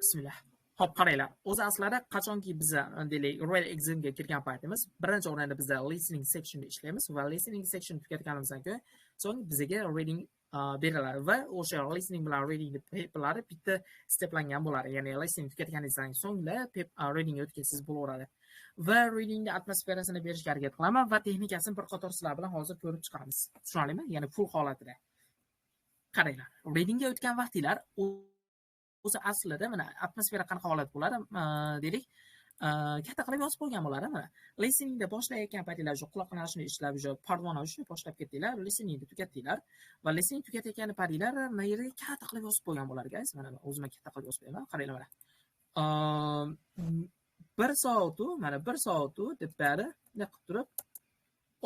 Bismillah. Hop, qaranglar. O'zi aslida qachonki biz deylik Royal Examga kirgan paytimiz, birinchi o'rinda biz listening sectionda ishlaymiz va listening section tugatganimizdan so'ng bizga reading beriladi va o'sha listening bilan reading paperlari bitta steplangan bo'ladi. Ya'ni listening tugatganingizdan so'ng reading o'tkazasiz bo'laveradi. Va readingda atmosferasini berishga harakat qilaman va texnikasini bir qator sizlar bilan hozir ko'rib chiqamiz. Tushunarlimi? Ya'ni full holatida. Qaranglar. Readingga o'tgan vaqtlar o'zi aslida mana atmosfera qanaqa holat bo'ladi deylik katta qilib yozib qo'ygan bo'ladi. Mana listeningda boshlayotgan paytinglar shu quloq nashini ishlab part 1 shu boshlab ketdinglar, listeningni tugatdinglar va listening tugatayotgan paytinglar mana yerga katta qilib yozib qo'ygan bo'ladi guys. Mana o'zim katta qilib yozib qo'yaman. Qaranglar mana. 1 soatu mana 1 soatu deb bari nima qilib turib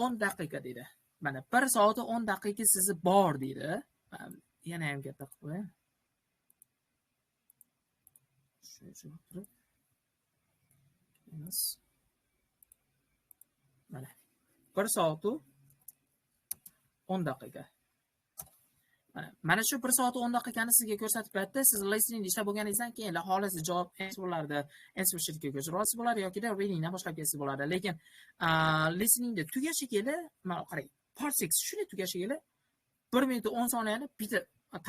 10 daqiqa deydi. Mana 1 soat 10 daqiqa sizni bor deydi. Yana ham katta qilib qo'ying. Mana 1 soatu 10 daqiqa. Mana shu 1 soat 10 daqiqani sizga ko'rsatib beradi. Siz listeningda ishlab bo'lganingizdan keyin xohlasiz javob answerlarni answer sheetga ko'chirasiz bo'ladi yoki readingdan boshlab ketsangiz bo'ladi. Lekin listeningda tugashi keli, mana qarang, part 6 shunday tugashi keli 1 minut 10 soniyani bitta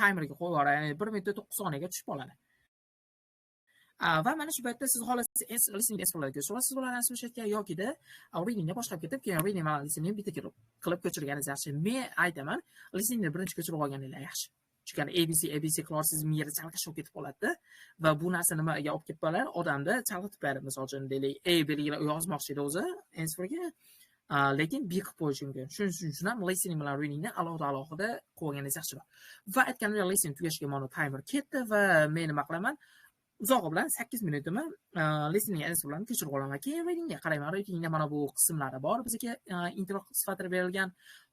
timerga qo'yib yuboradi. Ya'ni 1 minut 9 soniyaga tushib qoladi. Va mana shu paytda siz xohlasangiz listening answerlarga ko'chirasiz bo'ladi answer sheetga yokida readingga boshlab ketib, keyin reading bilan listening bitta qilib ko'chirganingiz yaxshi. Men aytaman, listeningni birinchi ko'chirib olganingiz yaxshi. Chunki ABC qilarsiz, miyada chalqashib ketib qoladi va bu narsa nimaga olib kelib qoladi? Odamda chalg'itib beradi. Masalan, deylik, belgilar yozmoqchi edi o'zi answerga, lekin B qilib qo'yish mumkin. Shuning uchun ham listening bilan readingni alohida qo'yganingiz yaxshiroq. Va aytganimdek, listening tugashiga mana timer ketdi va men nima qilaman? Uzog'i bilan 8 minutimi listening answerlarni ko'chirib olaman. Keyin readingga qarayman. Readingda mana bu qismlari bor. Bizga intro sifatida berilgan.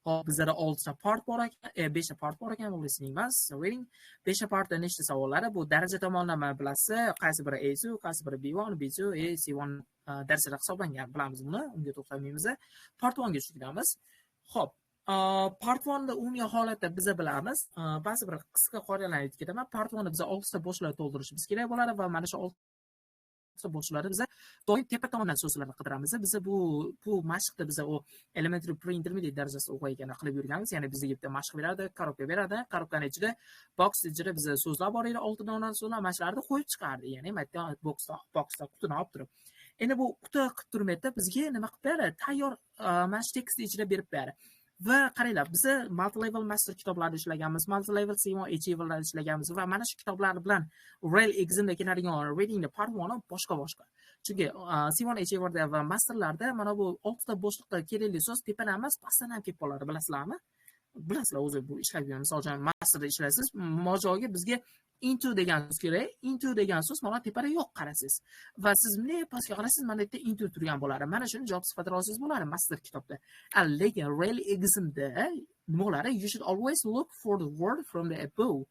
Hop, bizda 6 ta part bor ekan, 5 ta part bor ekan, bu listening emas, reading. 5 ta partda nechta savollari? Bu daraja tomonlama bilasiz, qaysi biri A2, qaysi biri B1, B2, C1 darsida hisoblangan. Bilamiz buni, unga to'xtalmaymiz. Part 1 ga tushganmiz. Hop, part 1 da umumiy holatda biz bilamiz. Ba'zi bir qisqa qoidalarni aytib ketaman. Part 1 da biz 6 ta boshlar to'ldirishimiz kerak bo'ladi va mana shu 6 ta boshlarni biz doim tepa tomondan so'zlarni qidiramiz. Biz bu mashqda biz o elementary pre-intermediate darajasida o'qiyotgan qilib yurganmiz. Ya'ni bizga bitta mashq beradi, korobka beradi. Korobkaning ichida box ichida biz so'zlar bor edi, 6 donadan so'zlar mashqlarni qo'yib chiqardi. Ya'ni mayda boxda qutini olib turib. Endi bu quti qilib turmaydi, bizga nima qilib beradi? Tayyor mashq tekst ichida berib beradi. Va qaranglar, biz multi-level master kitoblarida ishlaganmiz, multi-level C1 achieverlarda ishlaganmiz va mana shu kitoblar bilan Royal Examda keladigan readingda part 1 boshqa. Chunki C1 achieverda va masterlarda mana bu 6 ta bo'shliqqa kerakli so'z tepadan emas, pastdan ham kelib qoladi, bilasizlarmi? Bilasizlar, o'zi bu ishlagan, masalan, masterda ishlaysiz, mojoga bizga into degan so'z kerak. Into degan so'z mana tepada yo'q qarasiz. Va siz bunday pastga qarasiz, mana yerda into turgan bo'ladi. Mana shuni javob sifatida olsangiz bo'ladi master kitobda. Lekin Royal Examda nima bo'ladi? You should always look for the word from the above.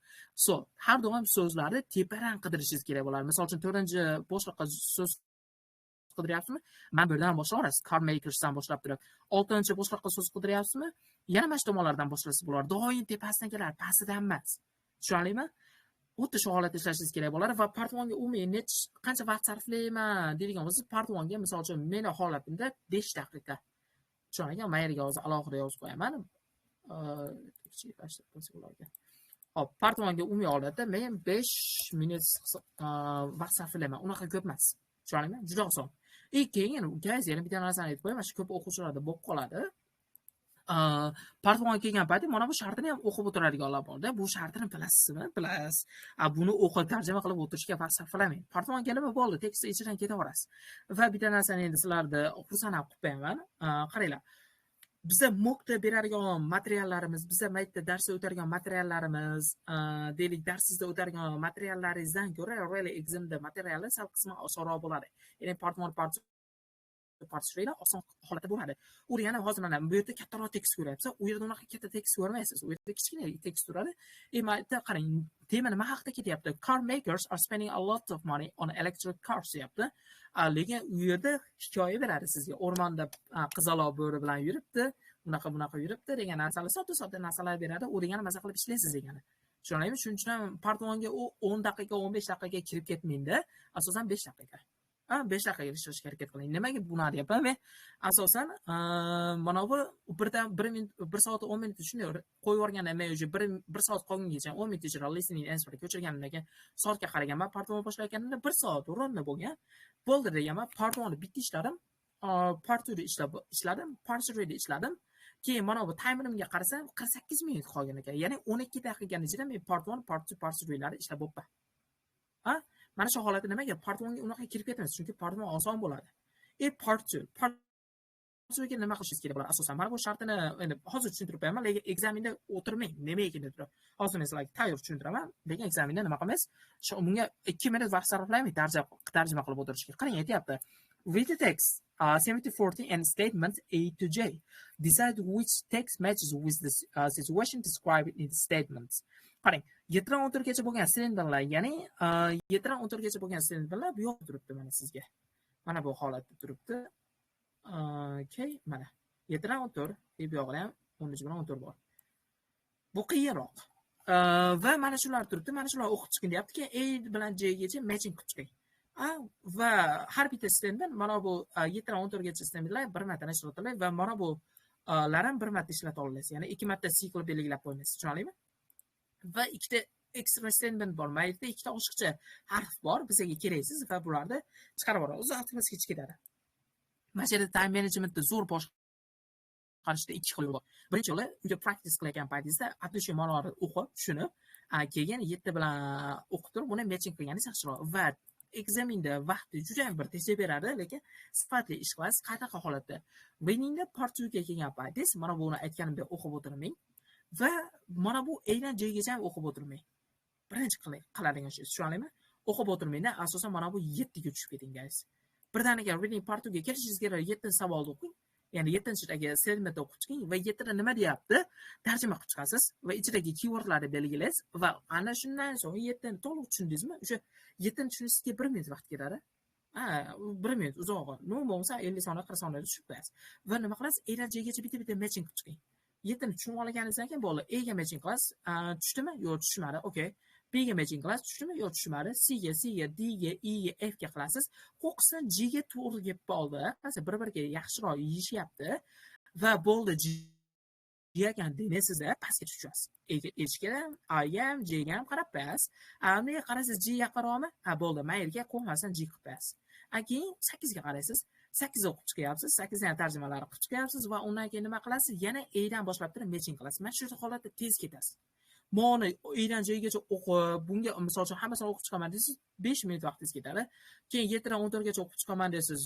So, har doim so'zlarni tepadan qidirishingiz kerak bo'ladi. Masalan, 4-boshliqqa so'z qidiryapsizmi? Mana bu yerdan boshlab olasiz. Car makersdan boshlab turib, 6-boshliqqa so'z qidiryapsizmi? Yana mana shu tomonlardan boshlasa bo'ladi. Doim tepasidan keladi, pastidan emas. Tushunarlimi? Xuddi shu holatda ishlashingiz kerak bo'ladi va part 1 ga umumiy qancha vaqt sarflayman deydigan bo'lsangiz, part 1 ga misol uchun meni holatimda 5 daqiqa. Tushunarlimi? Men yerga hozir alohida yozib qo'yaman. Hop, part 1 ga umumiy holatda men 5 minut vaqt sarflayman. Unaqa ko'p emas. Tushunarlimi? Juda oson. Keyin guys, yana bitta narsani aytib qo'yaman, shu ko'p o'quvchilarda bo'lib qoladi. Part 1 kelgan paytda mana bu shartini ham o'qib o'tiradiganlar bor-da. Bu shartini bilasizmi? Bilasiz. Buni o'qib tarjima qilib o'tirishga vaqt sarflamang. Part 1 kelib bo'ldi, tekst ichidan ketaverasiz. Va bitta narsani endi sizlarni xursand qilib qo'yaman. Qaranglar. Bizda mockda beradigan materiallarimiz, bizda maytda darsda o'tadigan materiallarimiz, deylik darsingizda o'tadigan materiallaringizdan ko'ra Royal Examda materiallar sal qisman osonroq bo'ladi. Ya'ni part 1, part 2 partishlar oson holatda bo'ladi. U yana hozir mana bu yerda kattaroq tekst ko'ryapsiz, u yerda unaqa katta tekst ko'rmaysiz. U yerda kichkina tekst turadi. Mayda qarang, tema nima haqida ketyapti? Car makers are spending a lot of money on electric cars deyapti. Lekin u yerda hikoya beradi sizga. O'rmonda qizaloq bo'ri bilan yuribdi, bunaqa yuribdi degan narsalar, sodda narsalar beradi. U degani maza qilib ishlaysiz degani. Tushunarlimi? Shuning uchun ham part 1 ga u 10 daqiqa, 15 daqiqaga kirib ketmaydi. Asosan 5 daqiqa. 5 daqiqa ishlashga harakat qiling. Nimaga buni deyapman? Men asosan mana bu 1 soat 10 minut shunday qo'yib yuborgandan men уже 1 soat qolgungacha 10 minut ichida listening answerga ko'chirganimdan keyin soatga qaraganman. Part 1 boshlayotganimda 1 soat o'rinda bo'lgan. Bo'ldi deganman. Part 1 ni bitta ishladim. Part 2 da ishladim. Part 3 da ishladim. Keyin mana bu timerimga qarasam 48 minut qolgan ekan. Ya'ni 12 daqiqaning ichida men part 1, part 2, part 3 larni ishlab bo'pman. Mana shu holatda nimaga part 1 ga unaqa kirib ketamiz? Chunki part 1 oson bo'ladi. Part 2 ga nima qilishingiz kerak bo'ladi? Asosan mana bu shartini endi hozir tushuntirib qo'yaman, lekin ekzaminda o'tirmang. Nima ekan deb turib. Hozir men sizlarga tayyor tushuntiraman, lekin ekzaminda nima qilamiz? Bunga 2 minut vaqt sarflamaymiz tarjima qilib o'tirishga. Qarang, aytyapti. Read the text 70-40 and statements A to J. Decide which text matches with the situation described in the statements. Qarang, 7-14 gacha bo'lgan silinderlar, ya'ni 7-14 gacha bo'lgan silinderlar bu yoqda turibdi mana sizga. Mana bu holatda turibdi. Okay, mana 7-14 deb bu yoqda ham 13 bilan 14 bor. Bu qiyinroq. Va mana shular turibdi. Mana shular o'qib chiqing deyapti-ki, A bilan J gacha matching qilib chiqing. Va har bitta sistemdan mana bu 7-14 gacha sistemlar bir marta nashr etiladi va mana bu lar ham bir marta ishlata olasiz. Ya'ni 2 marta sikl belgilab qo'ymaysiz. Tushunarlimi? Va ikkita extra statement bor. Mayda ikkita oshiqcha harf bor. Bizga keraksiz va bularni chiqarib yuboradi. Uzoqimiz hech ketadi. Mana shu yerda time managementda zo'r boshqarishda ikki xil yo'l bor. Birinchi yo'li uyda practice qilayotgan paytingizda atlish ma'nolarni o'qib, tushunib, keyin 7 bilan o'qib turib, uni matching qilganingiz yaxshiroq. Va ekzaminda vaqtni juda ham bir tez beradi, lekin sifatli ish qilasiz. Qanaqa holatda? Readingda part 2 ga kelgan paytingiz mana buni aytganimdek o'qib o'tirmang. Va mana bu A-dan J-gacha ham o'qib o'tirmang. Birinchi qiladigan ish, tushunarlimi? O'qib o'tirmangda, asosan mana bu 7 ga tushib keting, guys. Birdaniga reading part 2 ga kelishingiz kerak, 7 savolni o'qing. Ya'ni 7-dagi statementni o'qib chiqing va 7 da nima deyapti? Tarjima qilib chiqasiz va ichidagi keywordlarni belgilaysiz va ana shundan so'ng 7 ni to'liq tushundingizmi? O'sha 7 ni tushunishingizga 1 minut vaqt ketadi. 1 minut uzoq. Nima bo'lsa 50 soniya, 40 soniyada tushib qo'yasiz. Va nima qilasiz? A-dan J-gacha bitta matching qilib chiqing. 7 ni tushunib olganingizdan keyin bo'ldi. A ga matching qilasiz. Tushdimi? Yo'q, tushmadi. Okay. B ga matching qilasiz. Tushdimi? Yo'q, tushmadi. C ga, D ga, E ga, F ga qilasiz. Qo'qisdan G ga to'g'ri kelib qoldi. Qancha bir-biriga yaxshiroq yeyishyapti va bo'ldi. G ekan deysizda pastga tushasiz. A ga I ham, J ga ham qarab qo'yasiz. Nega qarasiz G yaqinroqmi? Bo'ldi. Maylga qo'ymasdan G qilib qo'yasiz. Keyin 8 ga qaraysiz. 8 o'qib chiqyapsiz, 8 dan tarjimalarni qilib chiqyapsiz va undan keyin nima qilasiz? Yana A dan boshlab turib matching qilasiz. Mana shu holatda tez ketasiz. Moni A dan J gacha o'qib, bunga misol uchun hammasini o'qib chiqaman desiz, 5 minut vaqtingiz ketadi. Keyin 7 dan 14 gacha o'qib chiqaman desiz,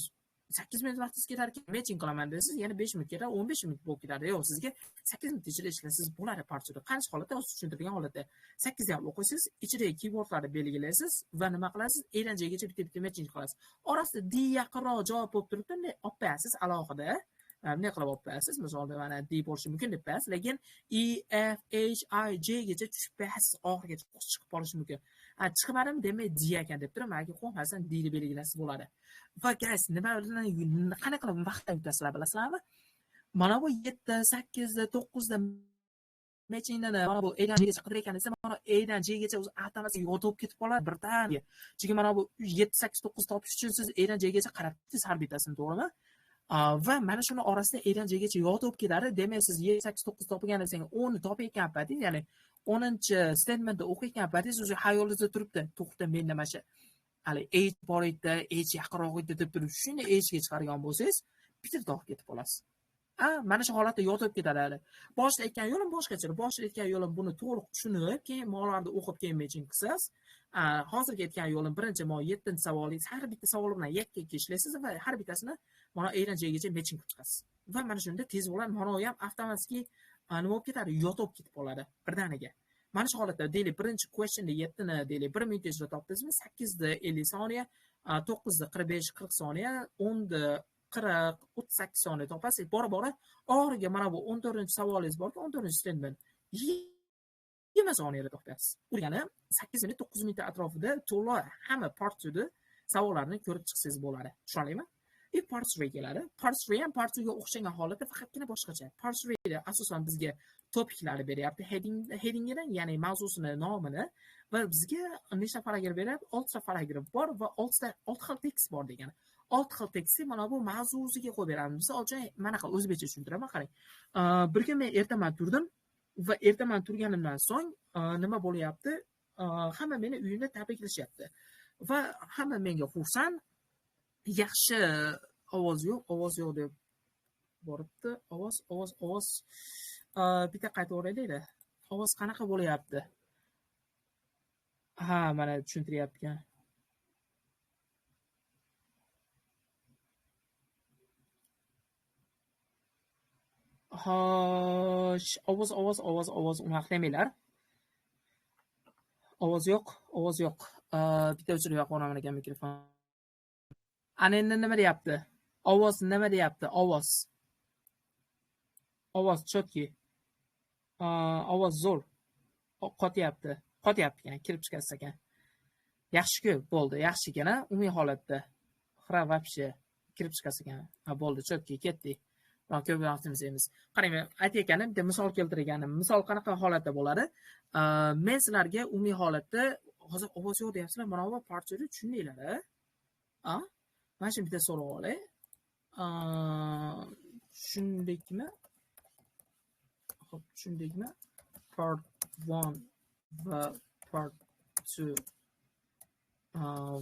8 minut vaqtingiz ketar ekan, matching qilaman desiz, yana 5 minut ketadi, 15 minut bo'lib ketadi. Yo'q, sizga 8 minut ichida ishlasiz bo'ladi partiyada. Qancha holatda o'z tushuntirgan holatda 8 dan o'qiysiz, ichidagi keywordlarni belgilaysiz va nima qilasiz? A dan J gacha bitta matching qilasiz. Orasida D yaqinroq javob bo'lib turibdi, olib qo'yasiz alohida. Ne qilib olib qo'yasiz? Masalan, mana D bo'lishi mumkin deb qo'yasiz, lekin E, F, H, I, J gacha tushib qo'yasiz, oxirigacha chiqib qolishi mumkin. Chiqmadimi, demak D ekan deb turib, yoki qo'ymasdan D deb belgilasiz bo'ladi. Va guys, qanaqa qilib vaqtda yutasizlar bilasizlarmi? Mana bu 7, 8, 9 da matchingdan mana bu A dan J gacha qidir ekaningizda, mana A dan J gacha o'zi avtomatik yotib ketib qoladi birdaniga. Chunki mana bu 7, 8, 9 topish uchun siz A dan J gacha qarab turibsiz har bittasini, to'g'rimi? Va mana shuni orasida A dan J gacha yotib ketadi. Demak, siz 7, 8, 9 topganingizdan 10 ni topayotgan paytingiz, ya'ni 10-statementni o'qiyotgan paytingiz o'zi xayolingizda turibdi. To'xta, menda mana shu hali H bor edi, H yaqinroq edi deb turib, shuni H ga chiqargan bo'lsangiz, bitta olib ketib qolasiz. Mana shu holatda yotib ketadi. Boshida aytgan yo'lim boshqacha. Boshida aytgan yo'lim buni to'liq tushunib, keyin ma'nolarni o'qib keyin matching qilasiz. Hozirgi aytgan yo'lim birinchi 7-savolingiz, har bitta savol bilan yakka ishlaysiz va har bittasini mana A dan J gacha matching qilib chiqasiz. Va mana shunda tez bo'ladi, ma'no ham avtomatik nima bo'lib ketadi, yotib ketib qoladi birdaniga. Mana shu holatda deylik, birinchi questionni 7 ni deylik 1 minut ichida topdingizmi? 8 da 50 soniya, 9 da 45 40 soniya, 10 da 40 38 soniya topasiz. Bora-bora oxiriga mana bu 14-savolingiz borki, 14-statement 20 soniyada topasiz. Urgani 8 minut 9 minut atrofida to'liq hamma part 2 da savollarni ko'rib chiqsangiz bo'ladi. Tushunarlimi? Part 3 keladi. Part 3 ham part 2 ga o'xshagan holatda faqatgina boshqacha. Part 3 da asosan bizga topiklarni beryapti. Headingini, ya'ni mavzusini nomini va bizga nechta paragraf beryapti? 6 ta paragraf bor va 6 xil tekst bor degani. 6 xil tekstni mana bu mavzusiga qo'yib beramiz. Misol uchun mana qanday o'zbekcha tushuntiraman, qarang. Bir kun men ertaman turdim va ertaman turganimdan so'ng nima bo'lyapti? Hamma meni uyimda tabriklashyapti va hamma menga xursand. Yaxshi ovoz yo'q deb boribdi. Ovoz bitta qayta o'raylik-da. Ovoz qanaqa bo'lyapti? Ha, mana tushuntiryapti ekan. Xo'sh, ovoz unaqa demanglar. Ovoz yo'q. Bitta o'chirib qo'yaman ekan mikrofon. Ana endi nima deyapti? Ovoz nima deyapti? Ovoz chotki. Ovoz zo'r. Qotyapti ekan, kirib chiqasiz ekan. Yaxshi-ku, bo'ldi, yaxshi ekan, umumiy holatda. Xira вообще kirib chiqasiz ekan. Ha, bo'ldi, chotki, ketdik. Ko'p vaqtimiz emas. Qarang, men aytayotganim, bitta misol keltirganim. Misol qanaqa holatda bo'ladi? Men sizlarga umumiy holatda hozir ovoz yo'q deyapsizlar, mana bu parchani tushundinglar-a? Mana shu bitta so'rab olay. Tushundikmi? Xo'p, tushundikmi? Part 1 va part 2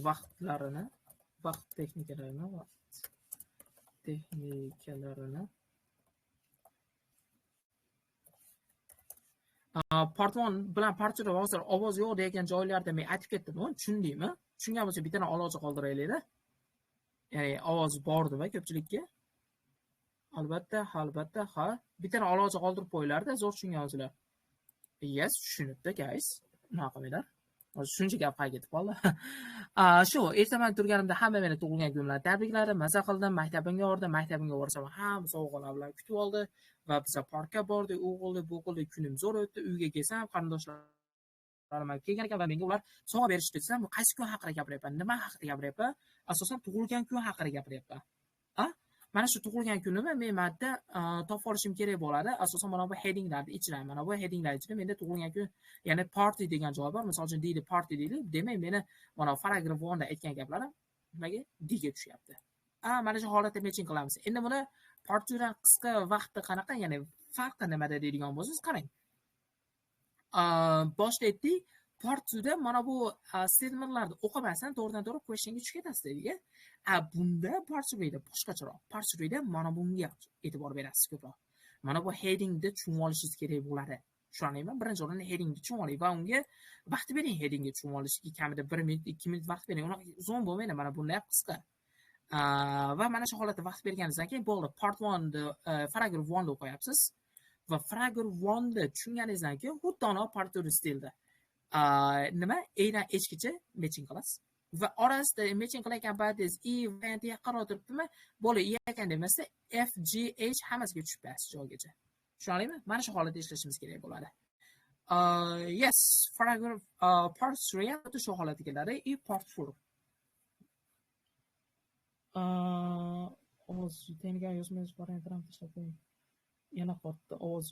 vaqt texnikalarini part 1 bilan part 2 hozir ovoz yo'q degan joylarda men aytib ketdim-ku, tushundingmi? Tushungan bo'lsa bittani aloqa qoldiraylik-da. Ya'ni ovoz bordimi ko'pchilikka? Albatta, ha. Bittani aloqa qoldirib qo'yinglar-da, zo'r tushungan bo'lsanglar. Yes, tushunibdi, guys. Nima qilinglar? Hozir shuncha gap qayga ketib qoldi. Shu, ertaman turganimda hamma meni tug'ilgan kun bilan tabrikladi, maza qildim, maktabimga bordim, maktabimga borsam ham sovg'alar bilan kutib oldi va biz parkka bordik, u qildi, bu qildi, kunim zo'r o'tdi. Uyga kelsam, qarindoshlarim kelgan ekan va menga ular sovg'a berishdi desam, qaysi kun haqida gapiryapman, nima haqida gapiryapman? Asosan tug'ilgan kun haqida gapiryapman. Mana shu tug'ilgan kunimni men madda topib olishim kerak bo'ladi. Asosan mana bu headinglarni ichida, mana bu headinglar ichida menda tug'ilgan kun, ya'ni party degan joy bor. Misol uchun deydi party deydi. Demak, meni mana paragraf 1 da aytgan gaplarim nimaga diga tushyapti. Mana shu holatda matching qilamiz. Endi buni part 2 dan qisqa vaqtda qanaqa, ya'ni farqi nimada deydigan bo'lsangiz, qarang. Boshda aytdik, part 2 da mana bu statementlarni o'qimasdan to'g'ridan-to'g'ri questionga tushib ketasiz deydi. Bunda part 2 da boshqacharoq. Part 2 da mana bunga e'tibor berasiz ko'proq. Mana bu headingni tushunib olishingiz kerak bo'ladi. Tushunaymi? Birinchi o'rinda headingni tushunib oling va unga vaqt bering headingga tushunib olishga. Kamida 1 minut, 2 minut vaqt bering. Uni uzun bo'lmaydi, mana bunday qisqa. Va mana shu holatda vaqt berganingizdan keyin bo'ldi. Part 1 da paragraf 1 da o'qiyapsiz va paragraf 1 da tushunganingizdan keyin xuddi part 2 stilda nima A dan Hgacha matching qilasiz. Va orasida matching qilayotgan paytingiz E varianti yaqinroq turibdimi? Bo'ldi, E ekan demasa F, G, H hammasiga tushib berasiz joygacha. Tushunalingmi? Mana shu holatda ishlashimiz kerak bo'ladi. Yes, paragraph part 3 ham shu holatga keladi. Part 4. Ovoz tenga yozmangiz variantlarni tashlab qo'ying. Yana qotdi, ovoz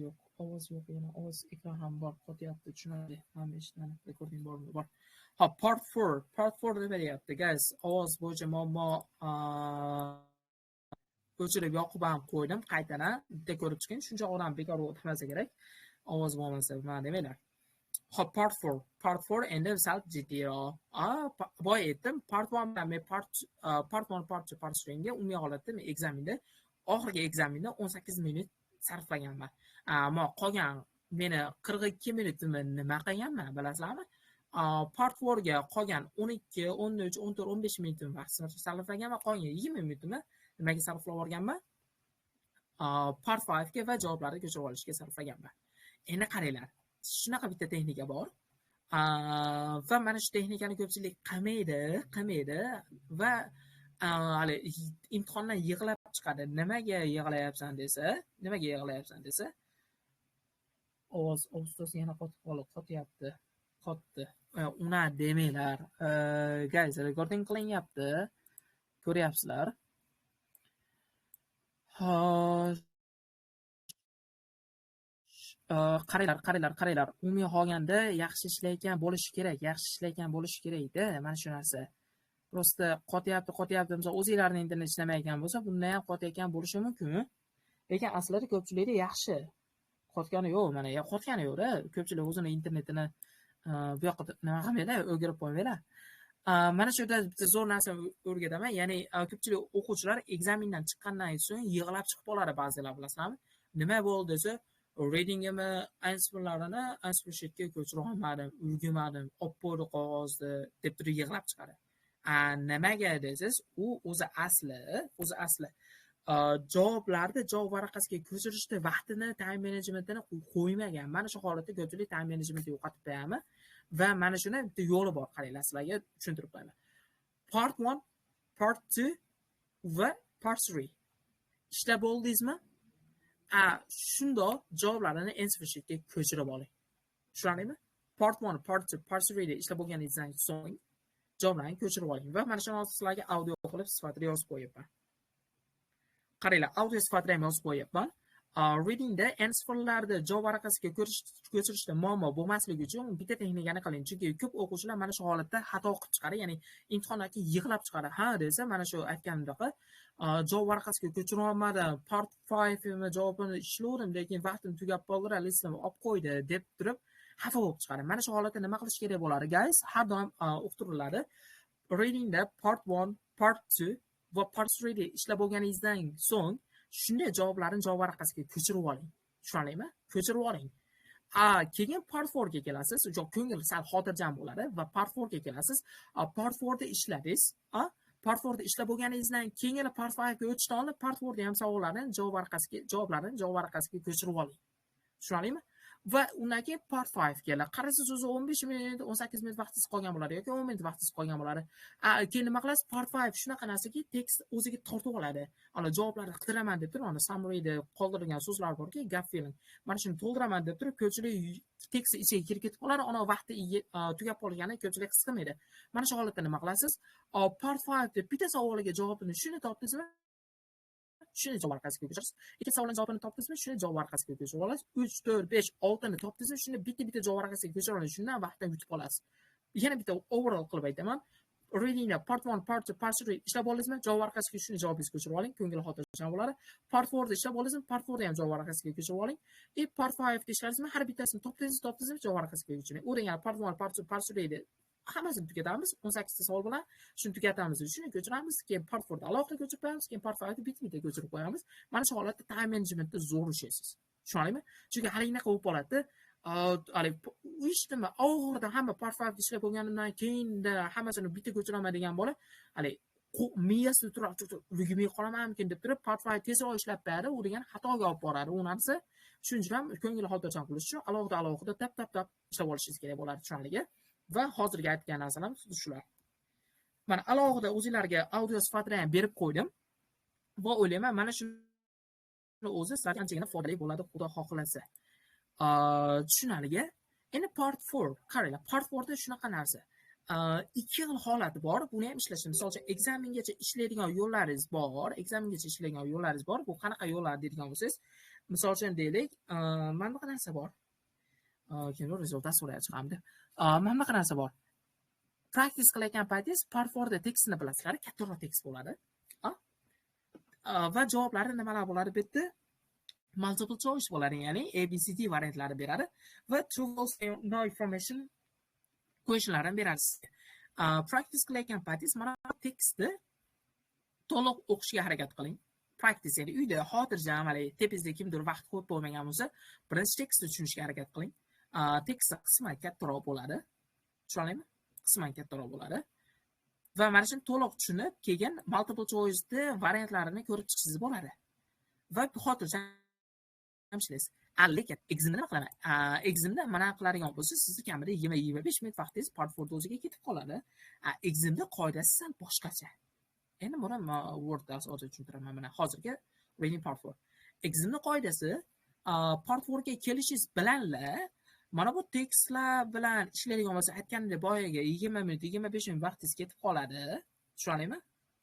yo'q, yana ovoz ekran ham bor, qotyapti, tushunarli. Hamma eshitmani rekording bormi? Bor. Part 4 nima deyapti, guys? Ovoz bo'yicha muammo o'chirib yoqib ham qo'ydim, qaytadan bitta ko'rib chiqing. Shuncha odam bekor o'tmasa kerak. Ovoz bo'lmasa, nima demanglar. Part 4 endi sal jiddiyroq. Boya aytdim, part 1 bilan men part 1, part 2, part 3 ga umumiy holatda men ekzaminda oxirgi ekzaminda 18 minut sarflaganman. Ammo qolgan meni 42 minutimni nima qilganman, bilasizlarmi? Part 4 ga qolgan 12, 13, 14, 15 minutim vaqt sarflaganman, qolgan 20 minutimni nimaga sarflab yuborganman? Part 5 ga va javoblarni ko'chirib olishga sarflaganman. Endi qaranglar, shunaqa bitta texnika bor. Va mana shu texnikani ko'pchilik qilmaydi va hali imtihondan yig'lab chiqadi. Nimaga yig'layapsan desa, ovoz yana qotyapti. Una demanglar. Guys, recording qilinyapti. Ko'ryapsizlar. qaranglar. Umumiy olganda yaxshi ishlayotgan bo'lishi kerak-da, mana shu narsa. Prosta qotyapti. Misol o'zingizlarning internet ishlamayotgan bo'lsa, bundan ham qotayotgan bo'lishi mumkin. Lekin aslida ko'pchilikda yaxshi. Qotgani yo'q, mana qotgani yo'q-da. Ko'pchilik o'zini internetini bu yoqqa nima qilmaylar, o'girib qo'ymaylar. Mana shu yerda bitta zo'r narsa o'rgataman. Ya'ni ko'pchilik o'quvchilar ekzamindan chiqqandan so'ng yig'lab chiqib qoladi ba'zilar, bilasizlarmi? Nima bo'ldi desa, readingimni answerlarini answer sheetga ko'chira olmadim, ulgurmadim, olib qo'ydi qog'ozni deb turib yig'lab chiqadi. Nimaga desangiz, u o'zi asli javoblarni javob varaqasiga ko'chirishda vaqtini, time managementini qo'ymagan. Mana shu holatda ko'pchilik time managementni yo'qotib qo'yamiz va mana shuni bitta yo'li bor. Qaranglar, sizlarga tushuntirib qo'yaman. Part 1, part 2 va part 3. Ishlab bo'ldingizmi? Shundoq javoblarni answer sheetga ko'chirib oling. Tushunarlimi? Part 1, part 2, part 3 da ishlab bo'lganingizdan so'ng javoblarni ko'chirib oling va mana shuni sizlarga audio qilib sifatida yozib qo'yibman. Qaranglar, audio sifatida ham yozib qo'yibman. Readingda answerlarni javob varaqasiga ko'chirishda muammo bo'lmasligi uchun bitta texnikani qiling. Chunki ko'p o'quvchilar mana shu holatda xato qilib chiqadi, ya'ni imtihondan keyin yig'lab chiqadi. Ha desa, mana shu aytganimdek javob varaqasiga ko'chira olmadim, part 5 javobini ishlovdim, lekin vaqtim tugab qoldi, listimni olib qo'ydi deb turib xafa bo'lib chiqadi. Mana shu holatda nima qilish kerak bo'ladi, guys? Har doim o'qitiriladi. Readingda part 1, part 2 va part 3 da ishlab bo'lganingizdan so'ng shunday javoblarni javob varaqasiga ko'chirib oling. Tushunarlimi? Ko'chirib oling. Keyin part 4 ga kelasiz. Ko'ngil sal xotirjam bo'ladi va part 4 ga kelasiz. Part 4 da ishladingiz. Part 4 da ishlab bo'lganingizdan keyin part 5 ga o'tishdan oldin part 4 da ham savollarni javoblarini javob varaqasiga ko'chirib oling. Tushunarlimi? Va undan keyin part 5 keladi. Qarasiz, o'zi 15 minut, 18 minut vaqtingiz qolgan bo'ladi yoki 10 minut vaqtingiz qolgan bo'ladi. Keyin nima qilasiz? Part 5 shunaqa narsaki, tekst o'ziga tortib oladi. Javoblarni qidiraman deb turib, summaryda qoldirilgan so'zlar borki, gap feeling. Mana shuni to'ldiraman deb turib, ko'pchilik tekstni ichiga kirib ketib qoladi. Vaqti tugab qolgani ko'pchilik his qilmaydi. Mana shu holatda nima qilasiz? Part 5 deb bitta savoliga javobini shuni topdingizmi? Shuni javob varaqasiga ko'chirasiz. Ikkita savolning javobini topdingizmi? Shuni javob varaqasiga ko'chirib olasiz. 3, 4, 5, 6 ni topdingizmi? Shuni bitta javob varaqasiga ko'chirib olasiz. Shundan vaqtdan yutib olasiz. Yana bitta overall qilib aytaman. Readingda part 1, part 2, part 3 ishlab oldingizmi? Javob varaqasiga shuni javobingizni ko'chirib oling. Ko'ngil xotirjam bo'ladi. Part 4 da ishlab oldingizmi? Part 4 da ham javob varaqasiga ko'chirib oling. Part 5 da ishladingizmi? Har bittasini topdingizmi? Javob varaqasiga ko'chiring. U degani part 1, part 2, part 3 da hammasini tugatamiz. 18 ta savol bilan shuni tugatamiz. Shuni ko'chiramiz, keyin part 4 da alohida ko'chirib qo'yamiz, keyin part 5 da bitta ko'chirib qo'yamiz. Mana shu holatda time managementda zo'r ishlaysiz. Tushunarlimi? Chunki haligi bo'lib qoladi. Eshitdimmi? Oxirida hamma part 5 da ishlab bo'lganimdan keyinda hammasini bitta ko'chiraman degan bola, miyasida turib, ulgurmay qolamanmikin deb turib, part 5 tezroq ishlab beradi, u degan xatoga olib boradi. U narsa shuning uchun ham ko'ngil xotirjam qilish uchun alohida tap ishlab olishingiz kerak bo'ladi, tushunarligi. Va hozirgi aytgan narsalarim shular. Mana alohida o'zingizlarga audio sifatida ham berib qo'ydim va o'ylayman, mana shuni o'zi sizlarga anchagina foydali bo'ladi, xudo xohlasa. Tushunarligi. Endi part 4, qaranglar, part 4 da shunaqa narsa. Ikki xil holat bor. Buni ham ishlashni, misol uchun ekzamingacha ishlaydigan yo'llaringiz bor. Bu qanaqa yo'llar deydigan bo'lsangiz, misol uchun deylik, mana bunaqa narsa bor. Keyin rezultat so'rayapti hamda. Mana bunaqa narsa bor. Practice qilayotgan paytingiz part 4 da tekstni bilasizlar, kattaroq tekst bo'ladi. Va javoblari nimalar bo'ladi bu yerda? Multiple choice bo'ladi, ya'ni ABCD variantlari beradi va true false no information questionlarni beradi. Practice qilayotgan paytingiz mana tekstni to'liq o'qishga harakat qiling. Practice, ya'ni uyda xotirjam, tepangizda kimdir vaqt qo'yib bo'lmagan bo'lsa, birinchi tekstni tushunishga harakat qiling. Tekst qisman kattaroq bo'ladi. Tushunarlimi? Qisman kattaroq bo'ladi. Va mana shuni to'liq tushunib, keyin multiple choice variantlarini ko'rib chiqsangiz bo'ladi. Va xotirjam ishlaysiz. Lekin examda nima qilaman? Examda mana qiladigan bo'lsa, sizni kamida 20-25 minut vaqtingiz part 4 o'ziga ketib qoladi. Examda qoidasi sal boshqacha. Endi buni Word asosida tushuntiraman. Mana hozirgi reading part 4. Examda qoidasi part 4 ga kelishingiz bilanla mana bu tekstlar bilan ishlaydigan bo'lsa, aytganimdek boyaga 20 minut, 25 minut vaqtingiz ketib qoladi. Tushunarlimi?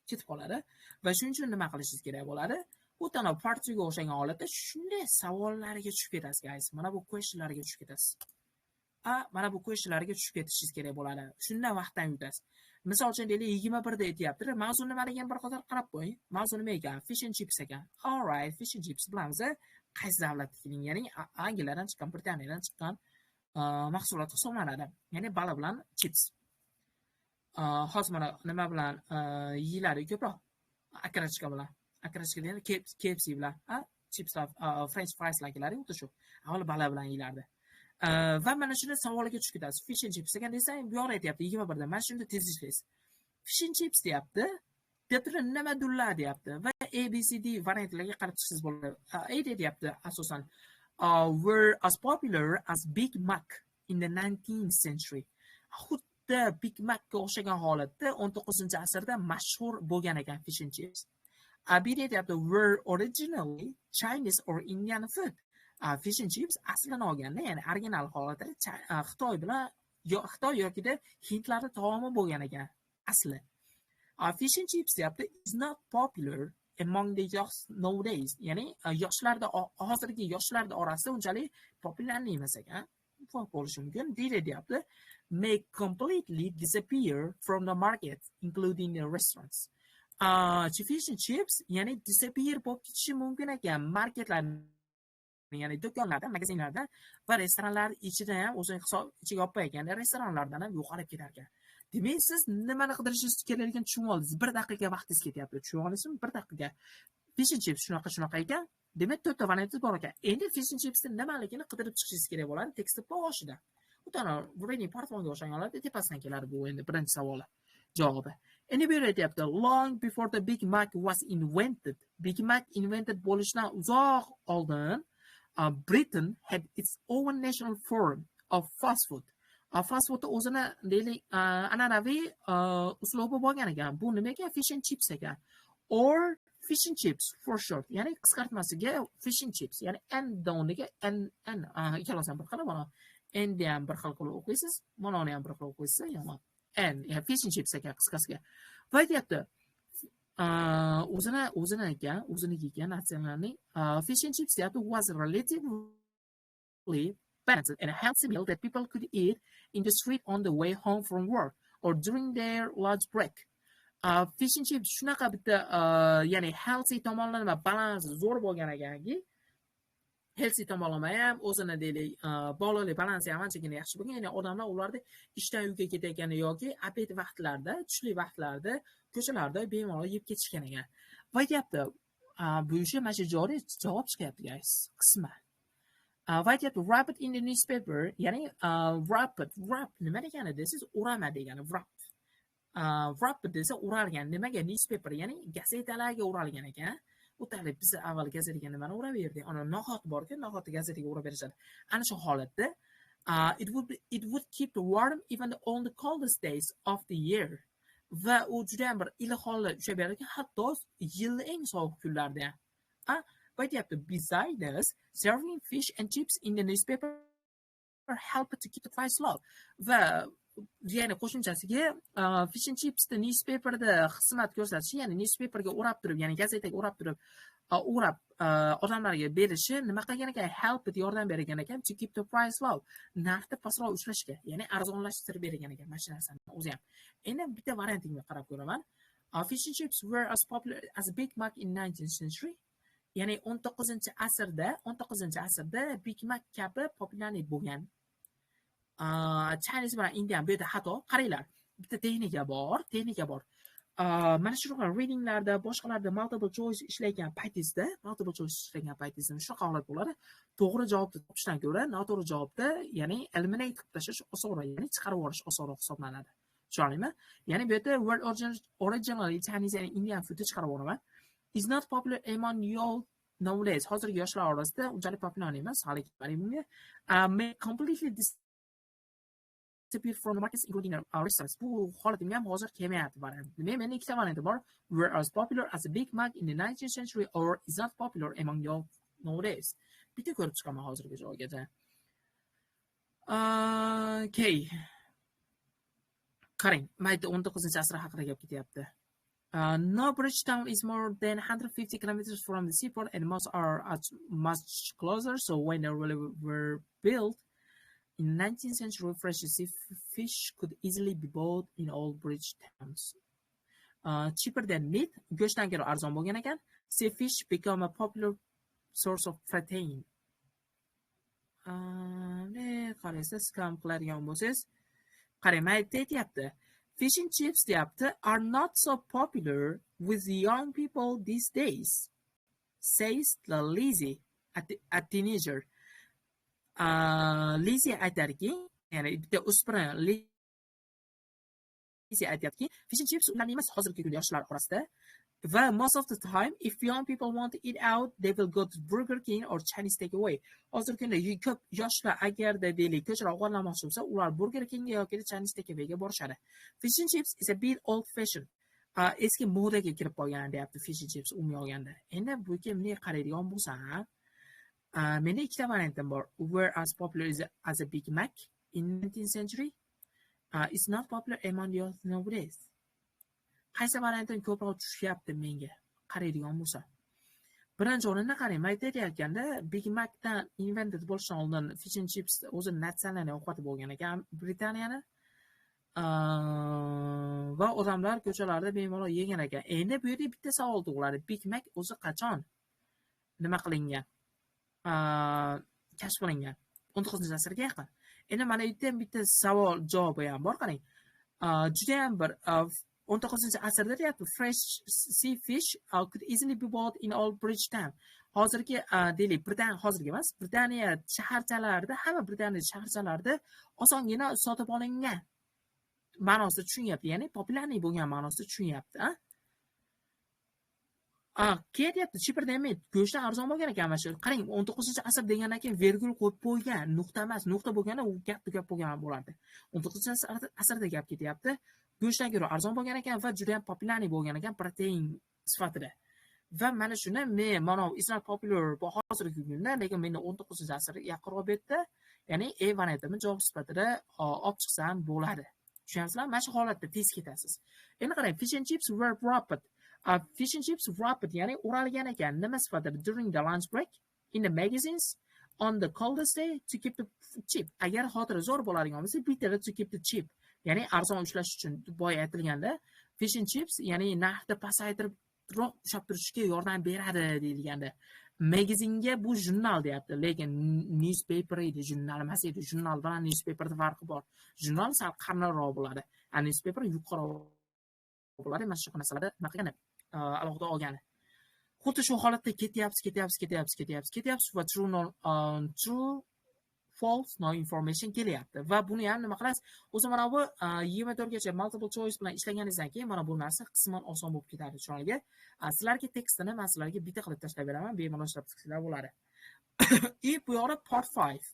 Ketib qoladi. Va shuning uchun nima qilishingiz kerak bo'ladi? O'tana part 2 ga o'xshagan holatda shunday savollarga tushib ketasiz, guys. Mana bu questionlarga tushib ketasiz. Mana bu questionlarga tushib ketishingiz kerak bo'ladi. Shundan vaqtdan yutasiz. Misol uchun deylik 21 da aytyapti. Mavzu nimaligini bir qator qarab qo'ying. Mavzu nima ekan? Fish and chips ekan. All right, fish and chips bilamiz. Qaysi davlatnikining, ya'ni Angliyadan chiqqan, Britaniyadan chiqqan mahsulot hisoblanadi. Ya'ni baliq bilan chips. Hozir mana nima bilan yeyiladi ko'proq? Akrachka bilan. Akrachka degani KFC bilan, chipslar, French frieslar keladi, xuddi shu. Avval baliq bilan yeyilardi. Va mana shuni savoliga tushib ketasiz. Fish and chips ekan desa, bu yoqda aytyapti 21 da. Mana shunda tez ishlaysiz. Fish and chips deyapti. Debra nima dullar deyapti. Va ABCD variantlarga qarab chiqsangiz bo'ladi. A deyapti asosan were as popular as Big Mac in the 19th century. Xuddi Big Macga o'xshagan holatda 19-asrda mashhur bo'lgan ekan fish and chips. B deyapti were originally Chinese or Indian food. Fish and chips aslini olganda, ya'ni original holatda Xitoy bilan Xitoy yokida Hindlarda taomi bo'lgan ekan asli. Fish and chips deyapti is not popular among the youth nowadays. Ya'ni yoshlarda, hozirgi yoshlarda orasida unchalik populyarli emas ekan. Farq bo'lishi mumkin. Deyapti may completely disappear from the market, including the restaurants. Fish and chips ya'ni disappear bo'lib ketishi mumkin ekan marketlar, ya'ni do'konlarda, magazinlarda va restoranlar ichida ham o'zini hisob ichiga olib qo'ygan restoranlardan ham yo'qolib ketar ekan. Demak, siz nimani qidirishingiz kerakligini tushunib oldingiz. 1 daqiqa vaqtingiz ketyapti. Tushunib olasizmi? 1 daqiqa. Fish and chips shunaqa ekan. Demak, 4 ta variant bor ekan. Endi fish and chipsning nimaligini qidirib chiqishingiz kerak bo'ladi tekstni boshida. O'tana reading part 1 ga o'xshagan holatda tepasidan keladi bu endi birinchi savoli javobi. Endi bu yerda aytyapti long before the Big Mac was invented. Big Mac invented bo'lishidan uzoq oldin Britain had its own national form of fast food. Fast food o'zini deylik an'anaviy uslubi bo'lgan ekan. Bu nima ekan? Fish and chips ekan. Or fish and chips for short. Ya'ni qisqartmasiga fish and chips. Ya'ni n o'rniga n ikkalasidan bir xil mana. N ham bir xil qilib o'qiysiz, mana uni ham bir xil o'qiysiz, yomon. N, ya'ni fish and chips ekan qisqasiga. Va aytyapti o'zini ekan natsiyalarning fish and chips deyapti was relatively balanced and a healthy meal that people could eat in the street on the way home from work or during their lunch break. Fish and chips shunaqa bitta ya'ni healthy tomonlama balans zo'r bo'lgan ekanki, healthy tomonlama ham o'zini deylik bog'liqlik balansi ham anchagina yaxshi bo'lgan. Ya'ni odamlar ularda ishdan uyga ketayotgani yoki obed vaqtlarida, tushlik vaqtlarida ko'chalarda bemalol yeb ketishgan ekan. Va aytyapti bu ishga mana shu javob chiqyapti, guys, qisman. Va aytyapti wrap it in the newspaper, ya'ni wrap nima degani desiz, o'rama degani wrap. Wrap desa o'ralgan. Nimaga? Newspaper, ya'ni gazetalarga o'ralgan ekan. O'tali biz avval gazetaga nimani o'rab berdik? Ana nohot bor-ku, nohotni gazetaga o'rab berishadi. Ana shu holatda it would keep warm even on the coldest days of the year. Va u juda ham bir iliq holda ushlab beradi, hatto yilning eng sovuq kunlarida ham. Va aytyapti besides serving fish and chips in the newspaper help to keep the price low. Va ya'ni qo'shimchasiga fish and chipsni newspaperda xizmat ko'rsatishi, ya'ni newspaperga o'rab turib, ya'ni gazetaga o'rab turib, odamlarga berishi nima qilgan ekan? Help yordam bergan ekan to keep the price low. Narxni pastroq ushlashga, ya'ni arzonlashtirib bergan ekan mana shu narsani o'zi ham. Endi bitta variantiga qarab ko'raman. Fish and chips were as popular as Big Mac in 19th century. Ya'ni 19-asrda Big Mac kabi populyarli bo'lgan. Chinese bilan Indian bu yerda xato. Qaranglar, bitta texnika bor. Mana shu readinglarda, boshqalarda multiple choice ishlagan paytingizda shunaqa holat bo'ladi. To'g'ri javobni topishdan ko'ra, noto'g'ri javobda, ya'ni eliminate qilib tashlash osonroq, ya'ni chiqarib yuborish osonroq hisoblanadi. Tushundingmi? Ya'ni bu yerda word originally Chinese and Indian food chiqarib yuboraman. Is not popular among you nowadays. Hozirgi yoshlar orasida unchalik populyar emas. Hali bunga may completely disappear from the markets, including restaurants. Bu holatimga ham hozir kelmayapti variant. Meni ikkita varianti bor. Were as popular as a Big Mac in the 19th century or is not popular among you nowadays. Bitta ko'rib chiqaman hozirgi joygacha. Okay. Qarang, mayda 19-asr haqida gap ketyapti. No bridge town is more than 150 kilometers from the seaport, and most are much closer. So when they were built in 19th century, fresh fish could easily be bought in all bridge towns. Cheaper than meat, go'shtdan ko'ra arzon bo'lgan ekan. Sea fish become a popular source of protein. Qaraysiz, scam qiladigan bo'lsangiz, qarang, mayda aytyapti. Fish and chips deyapti are not so popular with young people these days, says the Lizzie, a teenager. Lizzie aytadiki, ya'ni bitta o'spirin Lizzie aytyaptiki, fish and chips ularning emas, hozirgi kunda yoshlar orasida. Va most of the time, if young people want to eat out, they will go to Burger King or Chinese takeaway. Hozirgi kunda ko'p yoshlar agarda deylik ko'chada ovqatlanmoqchi bo'lsa, ular Burger King yoki Chinese takeawayga borishadi. Fish and chips is a bit old fashioned. Eski modaga kirib qolgan deyapti fish and chips umumiy olganda. Endi bu kimni qaraydigan bo'lsam, menda ikkita variantim bor. Were as popular as a Big Mac in 19th century. It's not popular among youth nowadays. Qaysi variantim ko'proq tushyapti menga qaraydigan bo'lsa. Birinchi o'rinda qarang, mayda aytayotganda Big Macdan invented bo'lishidan oldin fish and chips o'zi natsional ovqati bo'lgan ekan Britaniyani. Va odamlar ko'chalarda bemalol yegan ekan. Endi bu yerda bitta savol tug'iladi. Big Mac o'zi qachon nima qilingan? Kashf qilingan 19-asrga yaqin. Endi mana bu yerda bitta savol javobi ham bor, qarang. Juda ham bir 19-asrda deyapti, fresh sea fish could easily be bought in all bridge town. Hozirgi deylik, hozirgi emas, Britaniya shaharchalarida, hamma Britaniya shaharchalarida osongina sotib olingan ma'nosida tushunyapti, ya'ni populyarniy bo'lgan ma'nosida tushunyapti, ketyapti, cheaper than meat, go'shtdan arzon bo'lgan ekan mana shu. Qarang, 19-asr degandan keyin virgul qo'yib qo'ygan, nuqta emas, nuqta bo'lganda u gap bo'lgan bo'lardi. 19-asrda gap ketyapti. Go'shtdan ko'ra arzon bo'lgan ekan va juda ham populyarniy bo'lgan ekan protein sifatida. Va mana shuni men mana is not popular bu hozirgi kunda, lekin menda 19-asr yaqinroq betdi. Ya'ni variantimni javob sifatida olib chiqsam bo'ladi. Tushunyapsizlar? Mana shu holatda tez ketasiz. Endi qarang, fish and chips were wrapped. Fish and chips wrapped, ya'ni o'ralgan ekan nima sifatida during the lunch break in the magazines on the coldest day to keep the cheap. Agar xotira zo'r bo'ladigan bo'lsa, bittada to keep the cheap. Ya'ni arzon ushlash uchun boya aytilganda fish and chips, ya'ni narxni pasaytiribroq ushlab turishga yordam beradi deyilganda. Magazinga bu jurnal deyapti, lekin newspaper edi, jurnal emas edi. Jurnal bilan newspaperda farqi bor. Jurnal sal qalinroq bo'ladi, newspaper yuqoriroq bo'ladi. Mana shu narsalarda nima qilgani alohida olgani. Xuddi shu holatda ketyapsiz va true false no information kelyapti. Va buni ham nima qilasiz? O'zi mana bu 24 gacha multiple choice bilan ishlaganingizdan keyin mana bu narsa qisman oson bo'lib ketadi. Tushunarli? Sizlarga tekstini men sizlarga bitta qilib tashlab beraman, bemalol ishlab chiqsanglar bo'ladi. Bu yoqda part 5.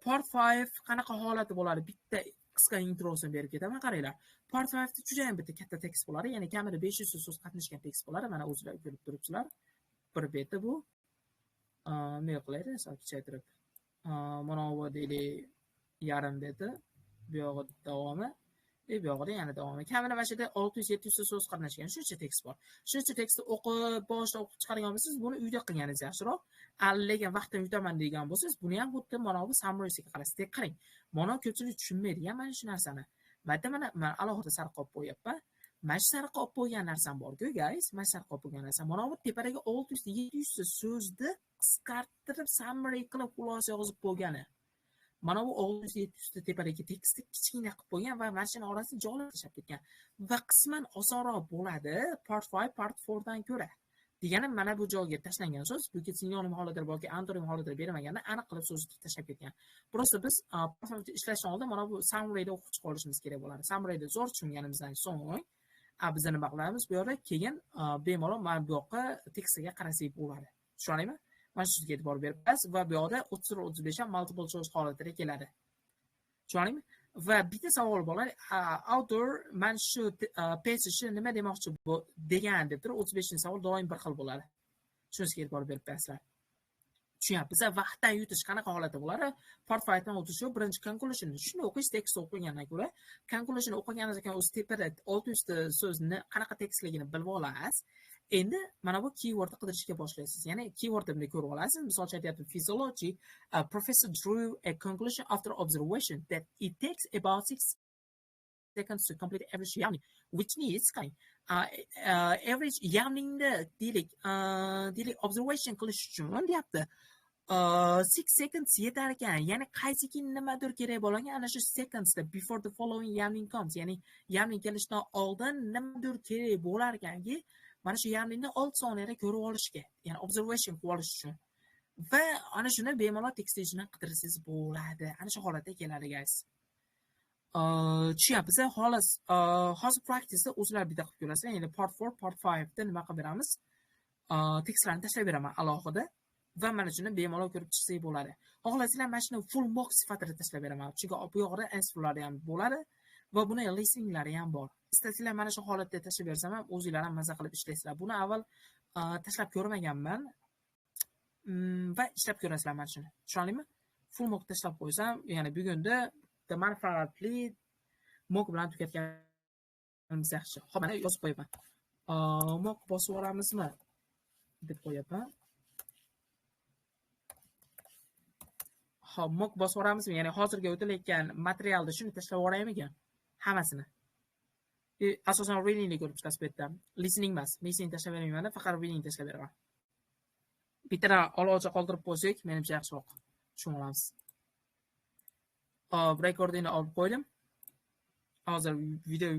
Part 5 qanaqa holati bo'ladi? Bitta qisqa introsini berib ketaman, qaranglar. Part 5 da juda ham bitta katta tekst bo'ladi, ya'ni kamida 500 so'z qatnashgan tekst bo'ladi. Mana o'zingizlar ko'rib turibsizlar. Bir betda bu. Men qilaydi, kichaytirib. Mana bu deylik yarim beti, bu yog'i davomi, bu yog'ida yana davomi. Kamida mana shu yerda 600-700 so'z qatnashgan shuncha tekst bor. Shuncha tekstni o'qib, boshida o'qib chiqargan bo'lsangiz, buni uyda qilganingiz yaxshiroq. Lekin vaqtni yutaman degan bo'lsangiz, buni ham xuddi mana bu summary'siga qarasiz. Qarang, mana ko'pchilik tushunmaydi mana shu narsani. Mana alohida sariq olib qo'yapman. Mana shu sariq olib qo'ygan narsam bor-ku, guys. Mana shu sariq olib qo'ygan narsam. Mana bu tepadagi 600-700 so'zni qisqartirib, summary qilib xulosa yozib qo'ygani. Mana bu 600-700 tepadagi tekstni kichkina qilib qo'ygan va mana shuni orasida joylab tashlab ketgan. Va qisman osonroq bo'ladi part 5, part 4 dan ko'ra. Degani mana bu joyga tashlangan so'z, bu sinonim holatlari yoki antonim holatlari berilmaganda aniq qilib so'zni tashlab ketgan. Prosta biz ishlashdan oldin mana bu summary'da o'qib chiqib olishimiz kerak bo'ladi. Summary'da zo'r tushunganimizdan so'ng biz nima qilamiz? Bu yerda keyin bemalol mana bu yoqqa tekstiga qarasak bo'ladi. Tushunarlimi? Mana shu yerga e'tibor berasiz va bu yoqda 30-35 ham multiple choice holatida keladi. Tushunarlimi? Va bitta savol bor. Autor mana shu passage nima demoqchi degan deb turib 35-savol doim bir xil bo'ladi. Shunisiga e'tibor berib berasizlar. tushunyapmiz. Vaqtdan yutish qanaqa holatda bo'ladi? Part 5 dan o'tish yo'q. Birinchi conclusion. Shuni o'qish, tekst o'qigandan ko'ra, conclusion o'qiganingiz keyin o'z tepada 600 so'zni qanaqa tekstligini bilib olasiz. Endi mana bu keywordni qidirishga boshlaysiz. Ya'ni keywordni bunday ko'rib olasiz. Misol uchun aytyapti physiology, professor drew a conclusion after observation that it takes about 6 seconds to complete average yawning, which means average yawningni deylik observation qilish uchun deyapti 6 seconds yetar ekan. Ya'ni qaysiki nimadir kerak bo'lgan ana shu secondsda before the following yawning comes, ya'ni yawning kelishidan oldin nimadir kerak bo'lar ekanki mana shu yawningni 6 soniyada ko'rib olishga, ya'ni observation qilib olish uchun. Va ana shuni bemalol tekstdan qidirsangiz bo'ladi. Ana shu holatga keladi guys. Tushunyapsiz? Xolos, hozir practice'da o'zinglar bitta qilib ko'rasizlar. Ya'ni part 4, part 5 da nima qilib beramiz? Tekstlarni tashlab beraman alohida va mana shuni bemalol ko'rib chiqsangiz bo'ladi. Xohlasanglar mana shuni full mock sifatida tashlab beraman. Chunki bu yoqda answerlari ham bo'ladi va buni listeninglari ham bor. Istasanglar mana shu holatda tashlab bersam ham o'zinglar ham maza qilib ishlaysizlar. Buni avval tashlab ko'rmaganman va ishlab ko'rasizlar mana shuni. Tushundingmi? Full mock tashlab qo'ysam, ya'ni bugunda manfaatli mock bilan tugatganimiz yaxshi. Xo'p, mana yozib qo'yaman. Mock bosib olamizmi deb qo'yaman. Xo'p, mock bosib olamizmi? Ya'ni hozirga o'tilayotgan materialni shuni tashlab yuboraymikan? Hammasini. Asosan readingni ko'rib chiqasiz bu yerda. Listening emas. Listening tashlab bermayman, faqat reading tashlab beraman. Bittadan olocha qoldirib qo'ysak, menimcha yaxshiroq tushuna olamiz. Recordingni olib qo'ydim. Hozir video